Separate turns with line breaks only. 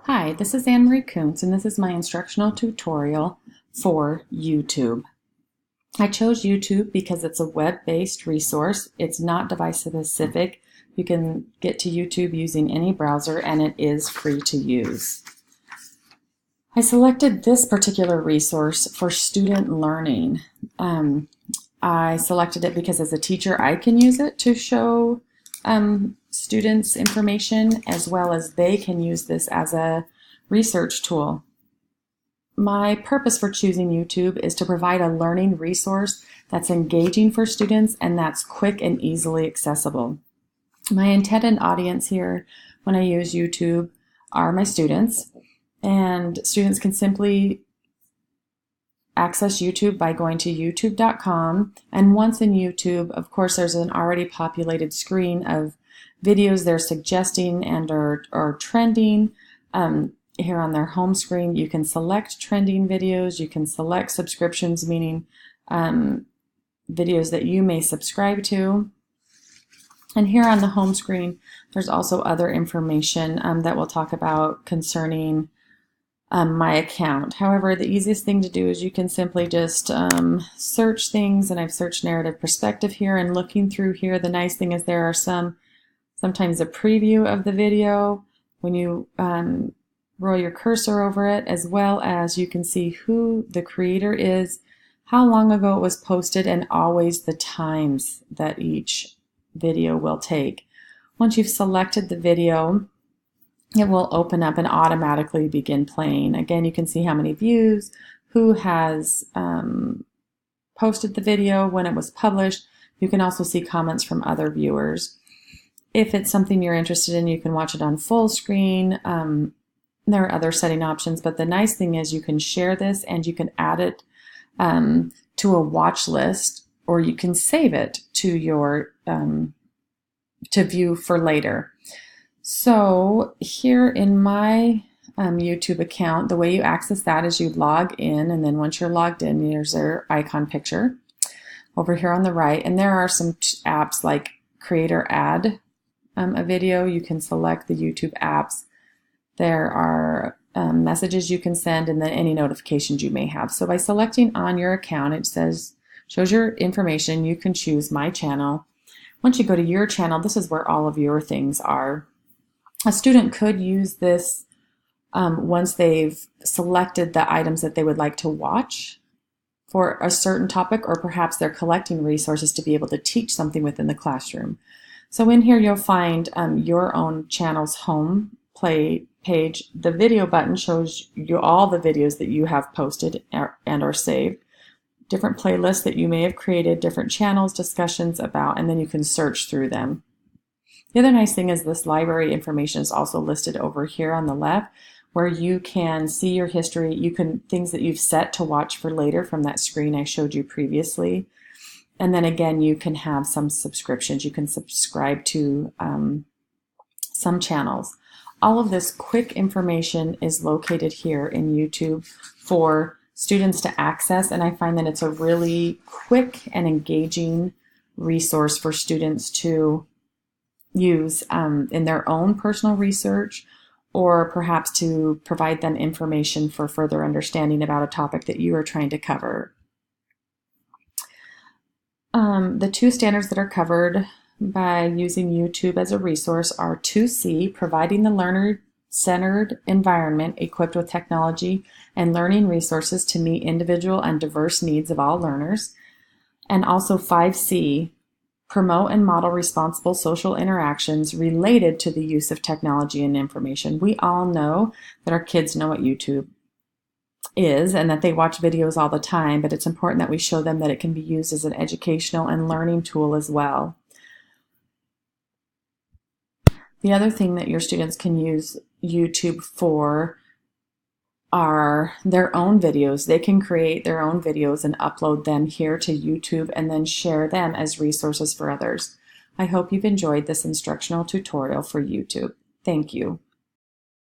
Hi, this is Anne Marie Kuntz, and this is my instructional tutorial for YouTube. I chose YouTube because it's a web-based resource. It's not device-specific. You can get to YouTube using any browser, and it is free to use. I selected this particular resource for student learning. I selected it because as a teacher, I can use it to show students information, as well as they can use this as a research tool. My purpose for choosing YouTube is to provide a learning resource that's engaging for students and that's quick and easily accessible. My intended audience here when I use YouTube are my students, and students can simply access YouTube by going to youtube.com, and once in YouTube, of course, there's an already populated screen of videos they're suggesting and are trending. Here on their home screen, you can select trending videos, you can select subscriptions, meaning videos that you may subscribe to. And here on the home screen, there's also other information that we'll talk about concerning my account. However, the easiest thing to do is you can simply just search things, and I've searched narrative perspective here, and looking through here, the nice thing is there are sometimes a preview of the video when you roll your cursor over it, as well as you can see who the creator is, how long ago it was posted, and always the times that each video will take. Once you've selected the video, it will open up and automatically begin playing. Again, you can see how many views, who has posted the video, when it was published. You can also see comments from other viewers. If it's something you're interested in, you can watch it on full screen. There are other setting options, but the nice thing is you can share this and you can add it to a watch list, or you can save it to your to view for later. So here in my YouTube account, the way you access that is you log in, and then once you're logged in, there's their icon picture over here on the right, and there are some apps like create or add a video. You can select the YouTube apps. There are messages you can send, and then any notifications you may have. So by selecting on your account, it shows your information. You can choose my channel. Once you go to your channel, this is where all of your things are. A student could use this once they've selected the items that they would like to watch for a certain topic, or perhaps they're collecting resources to be able to teach something within the classroom. So in here you'll find your own channel's home play page. The video button shows you all the videos that you have posted and or saved, different playlists that you may have created, different channels, discussions about, and then you can search through them. The other nice thing is this library information is also listed over here on the left, where you can see your history. You can things that you've set to watch for later from that screen I showed you previously. And then again, you can have some subscriptions. You can subscribe to some channels. All of this quick information is located here in YouTube for students to access, and I find that it's a really quick and engaging resource for students to use in their own personal research, or perhaps to provide them information for further understanding about a topic that you are trying to cover. The two standards that are covered by using YouTube as a resource are 2C, providing the learner-centered environment equipped with technology and learning resources to meet individual and diverse needs of all learners, and also 5C, promote and model responsible social interactions related to the use of technology and information. We all know that our kids know what YouTube is and that they watch videos all the time, but it's important that we show them that it can be used as an educational and learning tool as well. The other thing that your students can use YouTube for are their own videos. They can create their own videos and upload them here to YouTube and then share them as resources for others. I hope you've enjoyed this instructional tutorial for YouTube. Thank you.